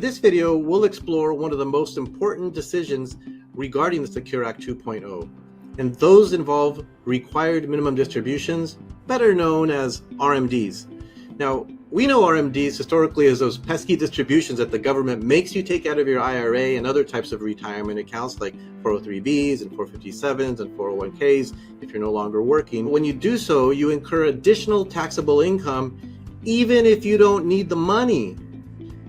this video, we'll explore one of the most important decisions regarding the Secure Act 2.0, and those involve required minimum distributions, better known as RMDs. Now, we know RMDs historically as those pesky distributions that the government makes you take out of your IRA and other types of retirement accounts like 403Bs and 457s and 401Ks if you're no longer working. When you do so, you incur additional taxable income even if you don't need the money.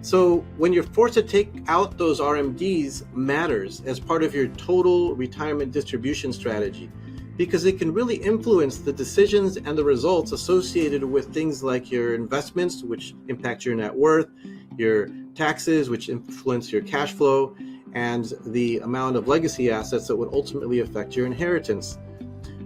So when you're forced to take out those RMDs matters as part of your total retirement distribution strategy, because it can really influence the decisions and the results associated with things like your investments, which impact your net worth, your taxes, which influence your cash flow, and the amount of legacy assets that would ultimately affect your inheritance.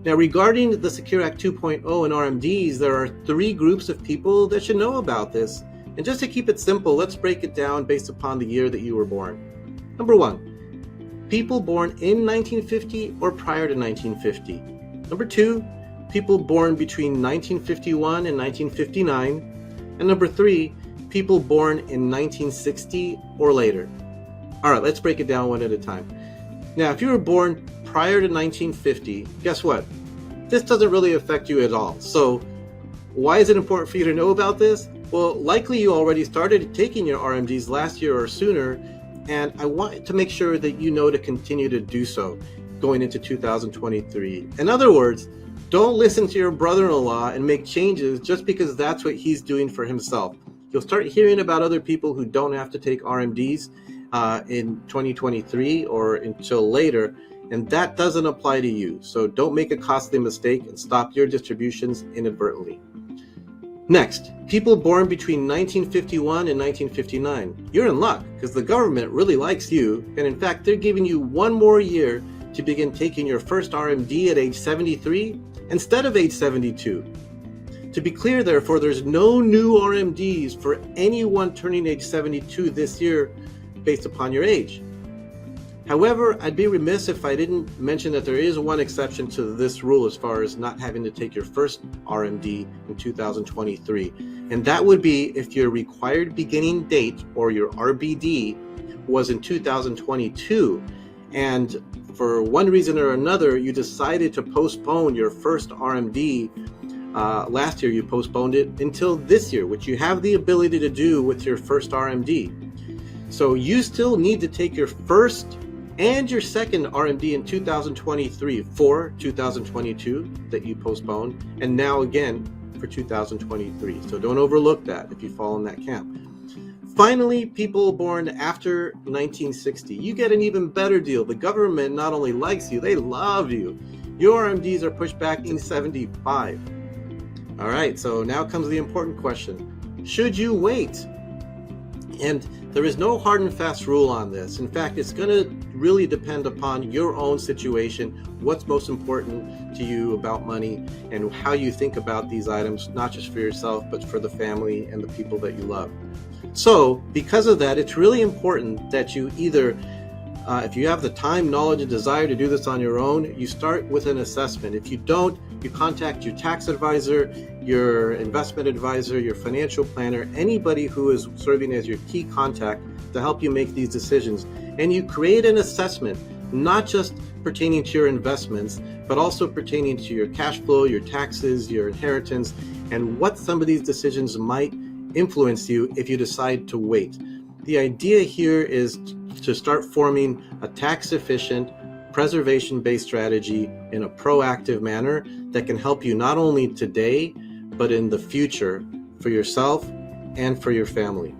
Now, regarding the Secure Act 2.0 and RMDs, there are three groups of people that should know about this. And just to keep it simple, let's break it down based upon the year that you were born. Number one, people born in 1950 or prior to 1950. Number two, people born between 1951 and 1959. And number three, people born in 1960 or later. All right, let's break it down one at a time. Now, if you were born prior to 1950, guess what? This doesn't really affect you at all. So why is it important for you to know about this? Well, likely you already started taking your RMDs last year or sooner, and I want to make sure that you know to continue to do so going into 2023. In other words, don't listen to your brother-in-law and make changes just because that's what he's doing for himself. You'll start hearing about other people who don't have to take RMDs in 2023 or until later, and that doesn't apply to you. So don't make a costly mistake and stop your distributions inadvertently. Next, people born between 1951 and 1959. You're in luck because the government really likes you, and in fact, they're giving you one more year to begin taking your first RMD at age 73 instead of age 72. To be clear, therefore, there's no new RMDs for anyone turning age 72 this year based upon your age. However, I'd be remiss if I didn't mention that there is one exception to this rule as far as not having to take your first RMD in 2023. And that would be if your required beginning date, or your RBD, was in 2022. And for one reason or another, you decided to postpone your first RMD. Last year, you postponed it until this year, which you have the ability to do with your first RMD. So you still need to take your first and your second RMD in 2023 for 2022 that you postponed, and now again for 2023. So don't overlook that if you fall in that camp. Finally, people born after 1960, you get an even better deal. The government not only likes you, they love you. Your RMDs are pushed back in 75. All right, so now comes the important question. Should you wait? And there is no hard and fast rule on this. In fact, it's going to really depend upon your own situation, what's most important to you about money, and how you think about these items, not just for yourself, but for the family and the people that you love. So because of that, it's really important that you either, if you have the time, knowledge, and desire to do this on your own, you start with an assessment. If you don't, you contact your tax advisor, your investment advisor, your financial planner, anybody who is serving as your key contact to help you make these decisions. And you create an assessment, not just pertaining to your investments, but also pertaining to your cash flow, your taxes, your inheritance, and what some of these decisions might influence you if you decide to wait. The idea here is to start forming a tax-efficient, preservation-based strategy in a proactive manner that can help you not only today, but in the future for yourself and for your family.